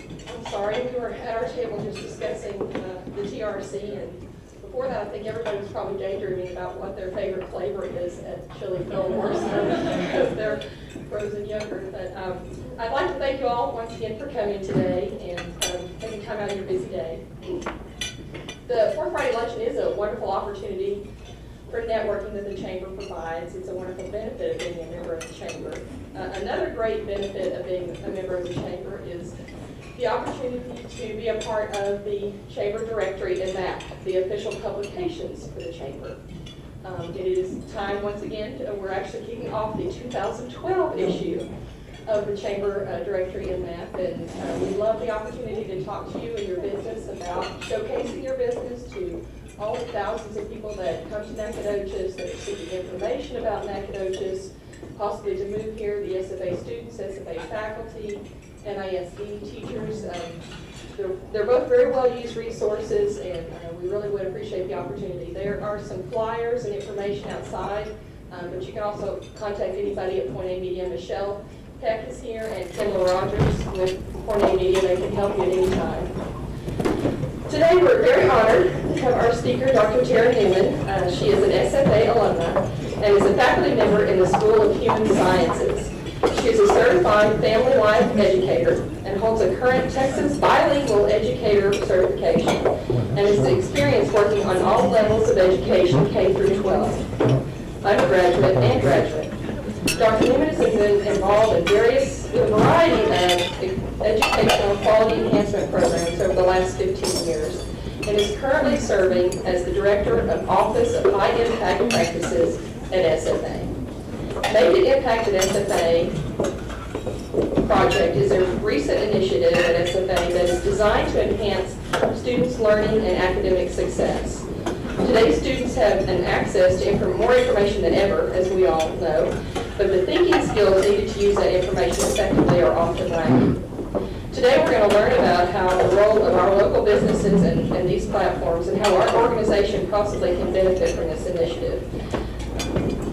I'm sorry, we were at our table just discussing the TRC, and before that I think everybody was probably daydreaming about what their favorite flavor is at Chili Fillmore's because they're frozen yogurt. But I'd like to thank you all once again for coming today and taking time out of your busy day. The Fourth Friday Luncheon is a wonderful opportunity for networking that the Chamber provides. It's a wonderful benefit of being a member of the Chamber. Another great benefit of being a member of the Chamber is the opportunity to be a part of the Chamber Directory and MAP, the official publications for the Chamber. It is time once again, we're actually kicking off the 2012 issue of the Chamber Directory and MAP, and we love the opportunity to talk to you and your business about showcasing your business to all the thousands of people that come to Nacogdoches, that are seeking information about Nacogdoches, possibly to move here, the SFA students, SFA faculty, NISD teachers. They're both very well-used resources, and we really would appreciate the opportunity. There are some flyers and information outside, but you can also contact anybody at Point A Media. Michelle Peck is here, and Kendall Rogers with Point A Media. They can help you at any time. Today we're very honored to have our speaker, Dr. Tara Newman. She is an SFA alumna and is a faculty member in the School of Human Sciences. She is a certified family life educator and holds a current Texas bilingual educator certification and is experienced working on all levels of education, K through 12, undergraduate and graduate. Dr. Newman has been involved in a variety of educational quality enhancement programs over the last 15 years and is currently serving as the Director of Office of High Impact Practices at SFA. Make It Impact at SFA project is a recent initiative at SFA that is designed to enhance students' learning and academic success. Today's students have an access to more information than ever, as we all know, but the thinking skills needed to use that information effectively are often lacking. Today we're going to learn about how the role of our local businesses and these platforms and how our organization possibly can benefit from this initiative.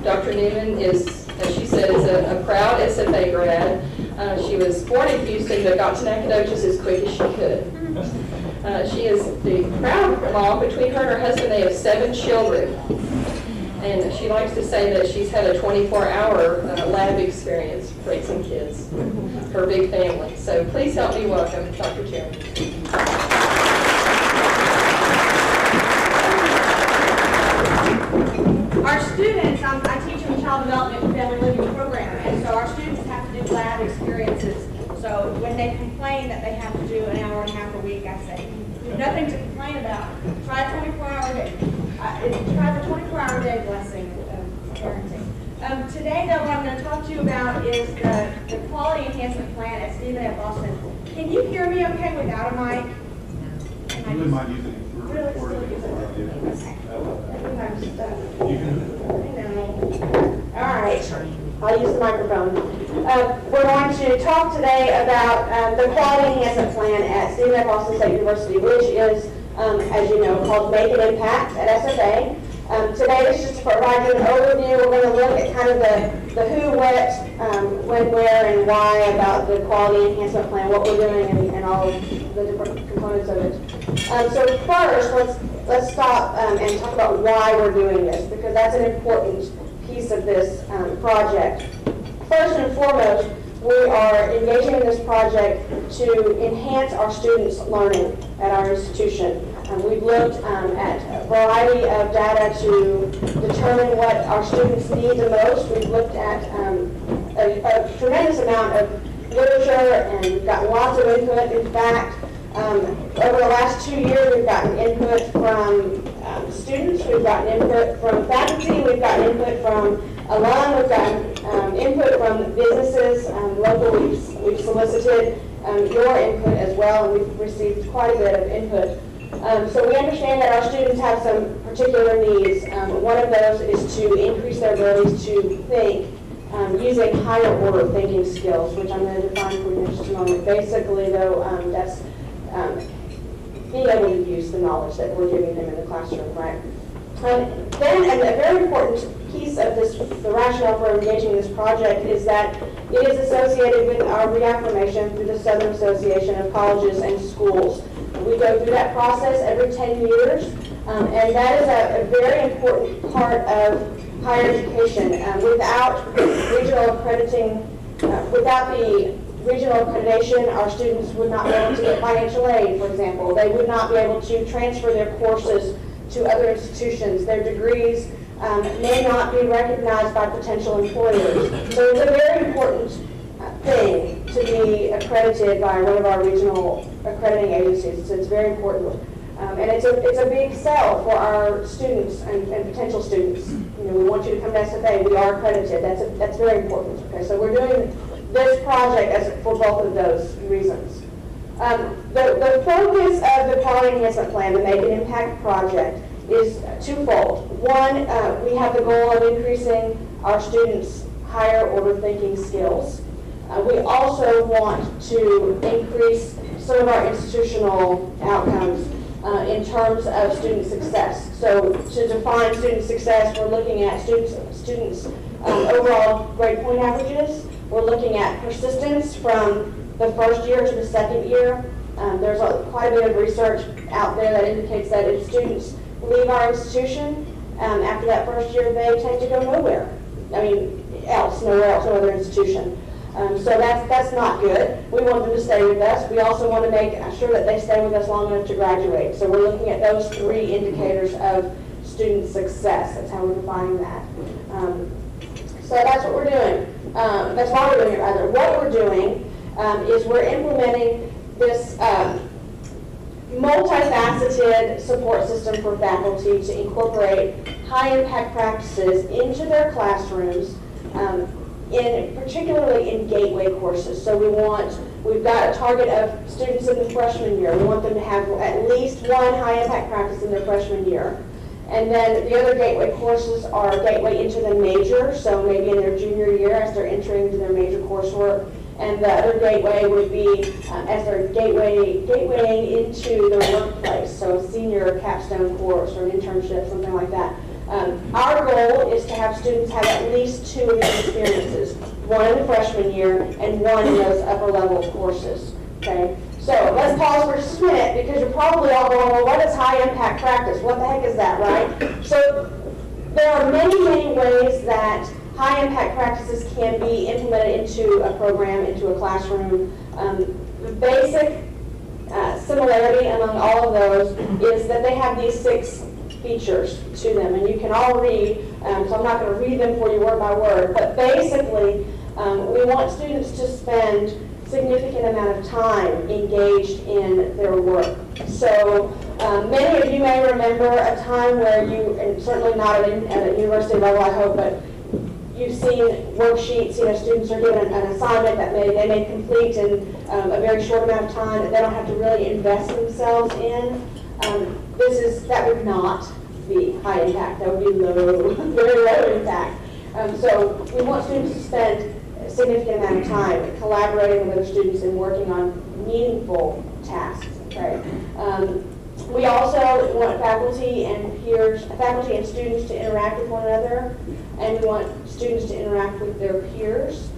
Dr. Newman is, as she said, is a proud SFA grad. She was born in Houston but got to Nacogdoches as quick as she could. She is the proud mom. Between her and her husband, they have 7 children. And she likes to say that she's had a 24-hour lab experience raising kids, her big family. So please help me welcome Dr. Tara. Our students, I teach in the Child Development and Family Living program, and so our students have to do lab experiences. So when they complain that they have to do an hour and a half a week, I say, nothing to complain about. Try a 24-hour day. Try the 24-hour day blessing of parenting. Today, though, what I'm going to talk to you about is the quality enhancement plan at Stephen F. Austin. Can you hear me okay without a mic? You really might use it for recording. All right, I'll use the microphone. We're going to talk today about the quality enhancement plan at Stephen F. Austin State University, which is, as you know, called Make It Impact at SFA. Today, this is just to provide you an overview. We're going to look at kind of the who, what, when, where, and why about the quality enhancement plan, what we're doing, and all of the different components of it. So first, let's stop and talk about why we're doing this, because that's an important piece of this project. First and foremost, we are engaging in this project to enhance our students' learning at our institution. We've looked at a variety of data to determine what our students need the most. We've looked at a tremendous amount of literature, and we've gotten lots of input. In fact, over the last 2 years, we've gotten input from students, we've gotten input from faculty, we've gotten input from alum, we've gotten input from businesses locally. We've solicited your input as well, and we've received quite a bit of input. So we understand that our students have some particular needs. One of those is to increase their abilities to think using higher order thinking skills, which I'm going to define for you in just a moment. Basically, though, that's being able to use the knowledge that we're giving them in the classroom, right? Then a very important piece of this, the rationale for engaging in this project is that it is associated with our reaffirmation through the Southern Association of Colleges and Schools. We go through that process every 10 years, and that is a very important part of higher education. Without regional accrediting, without the regional accreditation, our students would not be able to get financial aid, for example. They would not be able to transfer their courses to other institutions. Their degrees may not be recognized by potential employers. So it's a very important thing to be accredited by one of our regional accrediting agencies. So it's very important. And it's a big sell for our students and potential students. You know, we want you to come to SFA. We are accredited. That's very important. Okay, so we're doing this project for both of those reasons. The focus of the Quality Enhancement Plan, the Make an Impact project, is twofold. One, we have the goal of increasing our students' higher order thinking skills. We also want to increase some of our institutional outcomes in terms of student success. So to define student success, we're looking at students' overall grade point averages. We're looking at persistence from the first year to the second year. There's quite a bit of research out there that indicates that if students leave our institution after that first year, they tend to go nowhere. I mean, nowhere else, no other institution. So that's not good. We want them to stay with us. We also want to make sure that they stay with us long enough to graduate. So we're looking at those three indicators of student success. That's how we're defining that. So that's what we're doing. That's why we're doing it, rather. What we're doing is we're implementing this multifaceted support system for faculty to incorporate high-impact practices into their classrooms, particularly in gateway courses. So we've got a target of students in the freshman year. We want them to have at least one high-impact practice in their freshman year. And then the other gateway courses are gateway into the major, so maybe in their junior year as they're entering into their major coursework. And the other gateway would be as they're gatewaying into the workplace, so a senior capstone course or an internship, something like that. Our goal is to have students have at least two of these experiences, one in the freshman year and one in those upper level courses. Okay, so let's pause for just a minute because you're probably all going, well, what is high impact practice? What the heck is that, right? So there are many, many ways that high impact practices can be implemented into a program, into a classroom. The basic similarity among all of those is that they have these 6 features to them, and you can all read, so I'm not going to read them for you word by word, but basically we want students to spend significant amount of time engaged in their work. So many of you may remember a time where you, and certainly not at a university level I hope, but you've seen worksheets, students are given an assignment that they may complete in a very short amount of time that they don't have to really invest themselves in. That would not be high impact. That would be low, very low impact. So we want students to spend a significant amount of time collaborating with other students and working on meaningful tasks. Okay. We also want faculty and students to interact with one another, and we want students to interact with their peers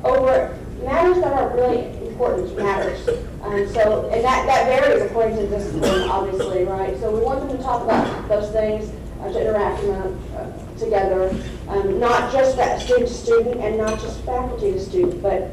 over matters that are really important matters. And that varies according to discipline, obviously, right? So we want them to talk about those things, to interact together, not just that student to student and not just faculty to student, but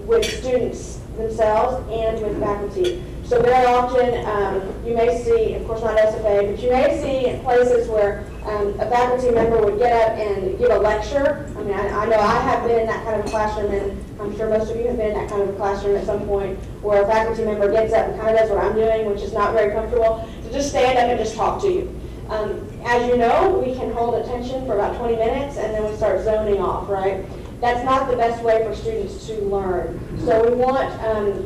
with students themselves and with faculty. So very often, you may see, of course not SFA, but you may see places where a faculty member would get up and give a lecture. I mean, I know I have been in that kind of classroom, and I'm sure most of you have been in that kind of classroom at some point, where a faculty member gets up and kind of does what I'm doing, which is not very comfortable, to just stand up and just talk to you. As you know, we can hold attention for about 20 minutes, and then we start zoning off, right? That's not the best way for students to learn. So we want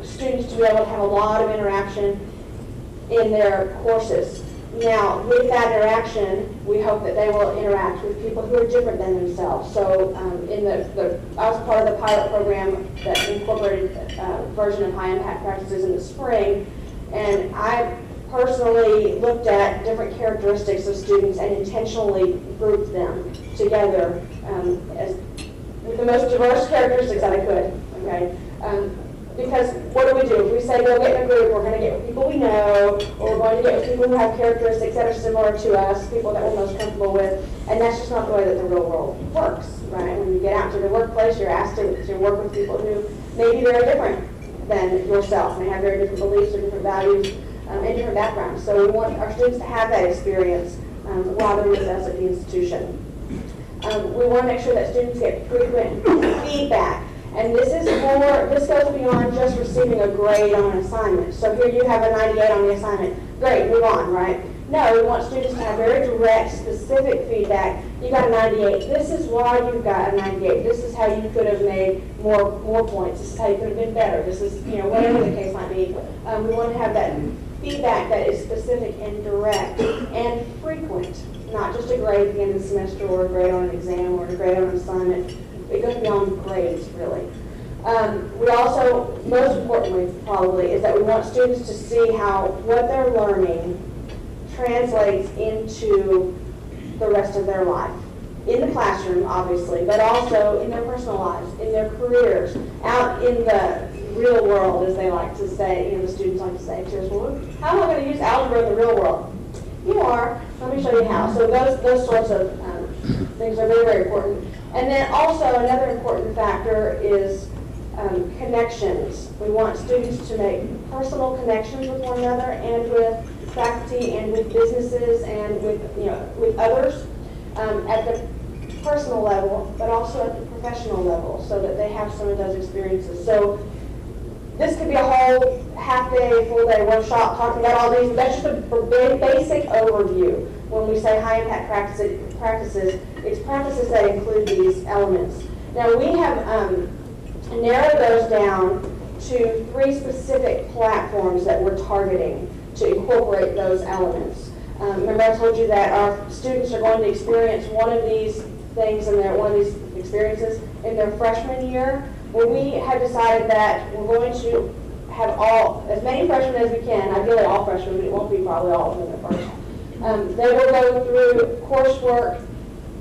students to be able to have a lot of interaction in their courses. Now, with that interaction, we hope that they will interact with people who are different than themselves. So I was part of the pilot program that incorporated a version of high impact practices in the spring, and I personally looked at different characteristics of students and intentionally grouped them together as with the most diverse characteristics that I could, okay? Because what do? If we say go get in a group, we're going to get with people we know, or we're going to get with people who have characteristics that are similar to us, people that we're most comfortable with, and that's just not the way that the real world works, right? When you get out to the workplace, you're asked to work with people who may be very different than yourself, may have very different beliefs or different values and different backgrounds. So we want our students to have that experience while they're with us at the institution. We want to make sure that students get frequent feedback. And this goes beyond just receiving a grade on an assignment. So here you have a 98 on the assignment. Great, move on, right? No, we want students to have very direct, specific feedback. You got a 98. This is why you got a 98. This is how you could have made more points. This is how you could have been better. This is, whatever the case might be. We want to have that feedback that is specific and direct and frequent, not just a grade at the end of the semester or a grade on an exam or a grade on an assignment. It goes beyond grades, really. We also, most importantly probably, is that we want students to see how what they're learning translates into the rest of their life. In the classroom, obviously, but also in their personal lives, in their careers, out in the real world, as they like to say, the students like to say to us, well, how am I going to use algebra in the real world? You are. Let me show you how. So those sorts of things are very, very important. And then also another important factor is connections. We want students to make personal connections with one another and with faculty and with businesses and with others at the personal level, but also at the professional level, so that they have some of those experiences. So this could be a whole half-day, full-day workshop talking about all these. That's just a basic overview. When we say high-impact practices, it's practices that include these elements. Now, we have narrowed those down to 3 specific platforms that we're targeting to incorporate those elements. Remember I told you that our students are going to experience one of these things one of these experiences in their freshman year. Well, we have decided that we're going to have as many freshmen as we can, ideally all freshmen, but it won't be probably all of them at first. They will go through coursework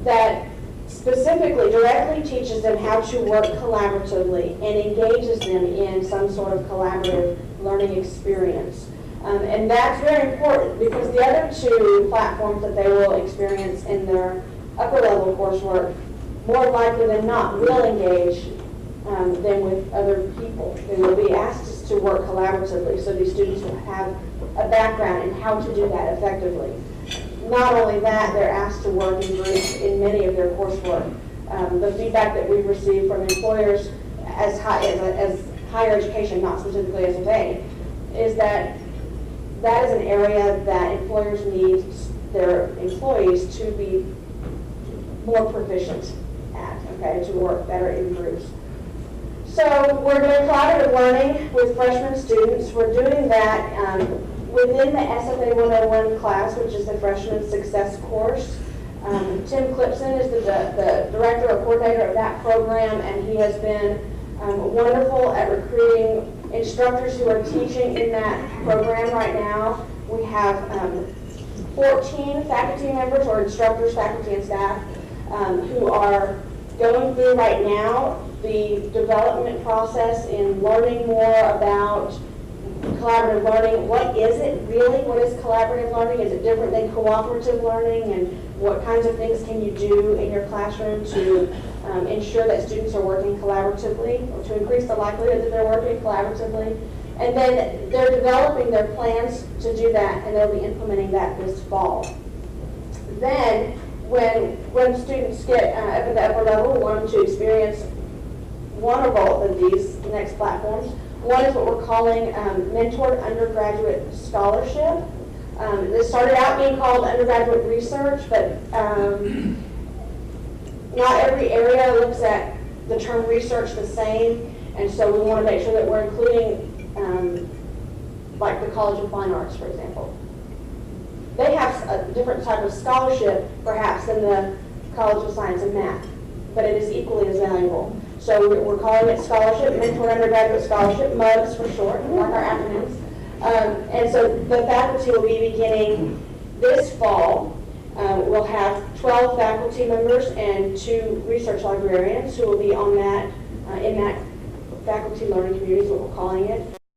that specifically, directly teaches them how to work collaboratively and engages them in some sort of collaborative learning experience. And that's very important because the other 2 platforms that they will experience in their upper level coursework, more likely than not, will engage them with other people. They will be asked to work collaboratively, so these students will have a background in how to do that effectively. Not only that, they're asked to work in groups in many of their coursework. The feedback that we've received from employers as higher education, not specifically SFA, is that is an area that employers need their employees to be more proficient at, okay, to work better in groups. So we're doing collaborative learning with freshman students. We're doing that within the SFA 101 class, which is the Freshman Success course. Tim Clipson is the director or coordinator of that program, and he has been wonderful at recruiting instructors who are teaching in that program right now. We have 14 faculty members or instructors, faculty and staff, who are going through right now the development process in learning more about collaborative learning. What is it really? What is collaborative learning? Is it different than cooperative learning? And what kinds of things can you do in your classroom to ensure that students are working collaboratively, or to increase the likelihood that they're working collaboratively? And then they're developing their plans to do that, and they'll be implementing that this fall. Then, when students get up at the upper level, we want them to experience one or both of these next platforms. One is what we're calling Mentored Undergraduate Scholarship. This started out being called undergraduate research, but not every area looks at the term research the same, and so we want to make sure that we're including, like the College of Fine Arts, for example. They have a different type of scholarship, perhaps, than the College of Science and Math, but it is equally as valuable. So we're calling it scholarship, Mentored Undergraduate Scholarship, MUGS for short, like our acronyms. And so the faculty will be beginning this fall. We'll have 12 faculty members and 2 research librarians who will be on that, in that faculty learning community is what we're calling it.